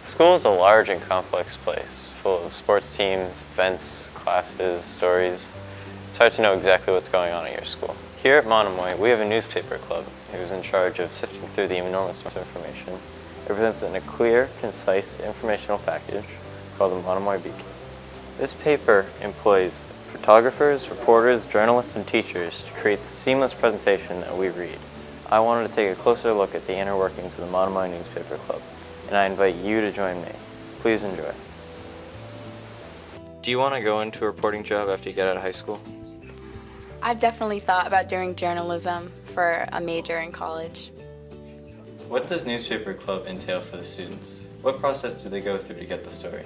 School is a large and complex place, full of sports teams, events, classes, stories. It's hard to know exactly what's going on at your school. Here at Monomoy, we have a newspaper club who's in charge of sifting through the enormous amount of information. It presents it in a clear, concise, informational package called the Monomoy Beacon. This paper employs photographers, reporters, journalists, and teachers to create the seamless presentation that we read. I wanted to take a closer look at the inner workings of the Monomoy Newspaper Club, and I invite you to join me. Please enjoy. Do you want to go into a reporting job after you get out of high school? I've definitely thought about doing journalism for a major in college. What does newspaper club entail for the students? What process do they go through to get the story?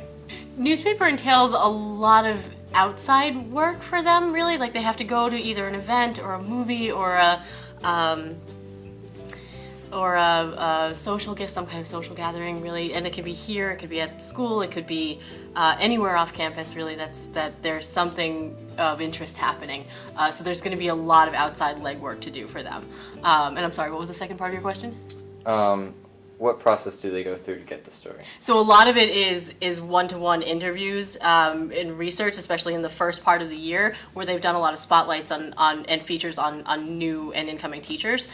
Newspaper entails a lot of outside work for them, really. Like they have to go to either an event or a movie or a some kind of social gathering, really. And it could be here, it could be at school, it could be anywhere off campus, really. That there's something of interest happening. So there's going to be a lot of outside legwork to do for them. And I'm sorry, what was the second part of your question? What process do they go through to get the story? So a lot of it is one-to-one interviews in research, especially in the first part of the year, where they've done a lot of spotlights on and features on new and incoming teachers.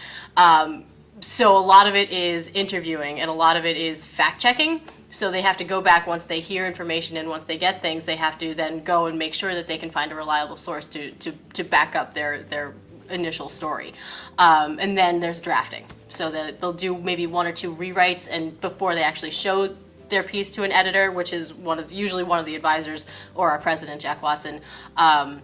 So a lot of it is interviewing, and a lot of it is fact-checking. So they have to go back once they hear information, and once they get things, they have to then go and make sure that they can find a reliable source to back up their initial story. And then there's drafting. So they'll do maybe one or two rewrites and before they actually show their piece to an editor, which is usually one of the advisors or our president, Jack Watson. And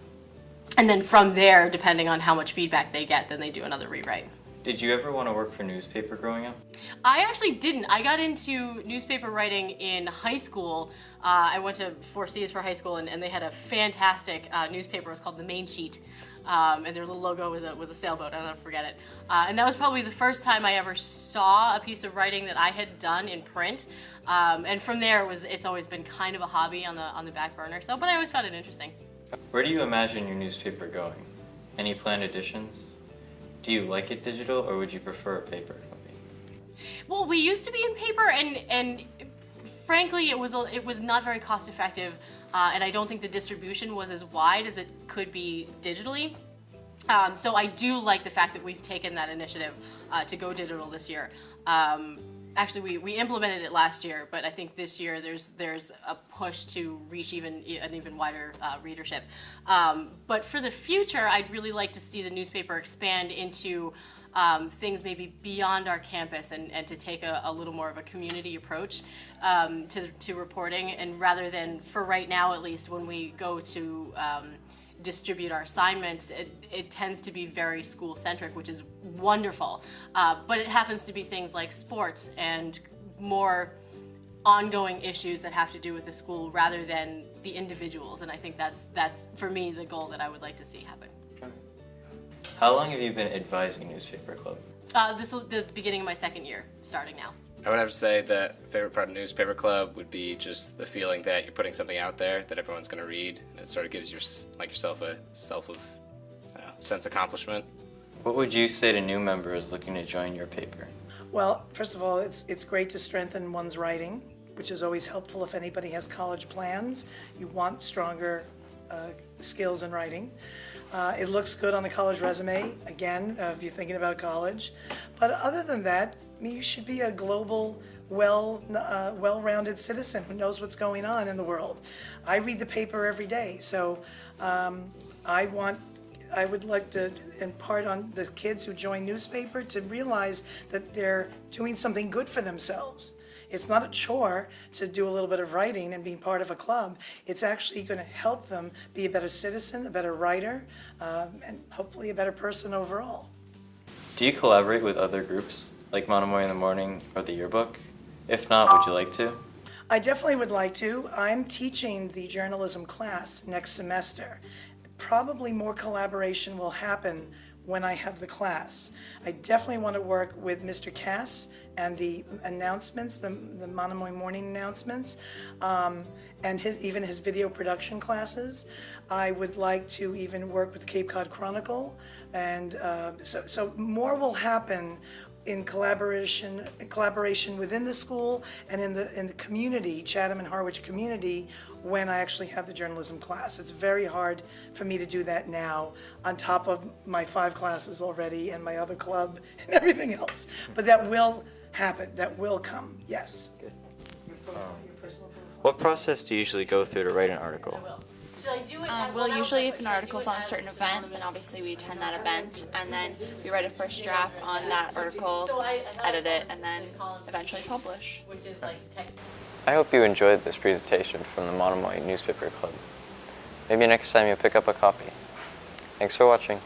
then from there, depending on how much feedback they get, then they do another rewrite. Did you ever want to work for newspaper growing up? I actually didn't. I got into newspaper writing in high school. I went to 4Cs for high school, and they had a fantastic newspaper. It was called The Main Sheet. And their little logo was a sailboat. I'll never forget it. And that was probably the first time I ever saw a piece of writing that I had done in print. And from there, it's always been kind of a hobby on the back burner. So, but I always found it interesting. Where do you imagine your newspaper going? Any planned editions? Do you like it digital, or would you prefer a paper copy? Well, we used to be in paper, and frankly, it was not very cost effective, and I don't think the distribution was as wide as it could be digitally. So I do like the fact that we've taken that initiative to go digital this year. Actually, we implemented it last year, but I think this year there's a push to reach an even wider readership. But for the future, I'd really like to see the newspaper expand into things maybe beyond our campus and to take a little more of a community approach to reporting. And rather than, for right now at least, when we go to distribute our assignments, it tends to be very school-centric, which is wonderful. But it happens to be things like sports and more ongoing issues that have to do with the school rather than the individuals. And I think that's for me the goal that I would like to see happen. How long have you been advising Newspaper Club? This is the beginning of my second year, starting now. I would have to say the favorite part of Newspaper Club would be just the feeling that you're putting something out there that everyone's going to read. And it sort of gives yourself a sense of accomplishment. What would you say to new members looking to join your paper? Well, first of all, it's great to strengthen one's writing, which is always helpful if anybody has college plans. You want stronger skills in writing. It looks good on a college resume, again, if you're thinking about college. But other than that, you should be a global, well-rounded citizen who knows what's going on in the world. I read the paper every day, so I would like to impart on the kids who join newspaper to realize that they're doing something good for themselves. It's not a chore to do a little bit of writing and being part of a club. It's actually going to help them be a better citizen, a better writer, and hopefully a better person overall. Do you collaborate with other groups like Monomoy in the Morning or the Yearbook? If not, would you like to? I definitely would like to. I'm teaching the journalism class next semester. Probably more collaboration will happen when I have the class. I definitely want to work with Mr. Cass and the announcements, the Monomoy morning announcements, and even his video production classes. I would like to even work with Cape Cod Chronicle, and so more will happen in collaboration within the school and in the community, Chatham and Harwich community, when I actually have the journalism class. It's very hard for me to do that now, on top of my 5 classes already and my other club and everything else. But that will happen, that will come, yes. Good. Your personal profile? What process do you usually go through to write an article? Should I do it? Well, usually if an article's on a certain event, then obviously we attend that event, and then we write a first draft on that article, edit it, and then eventually publish. Which is like text. I hope you enjoyed this presentation from the Monomoy Newspaper Club. Maybe next time you'll pick up a copy. Thanks for watching.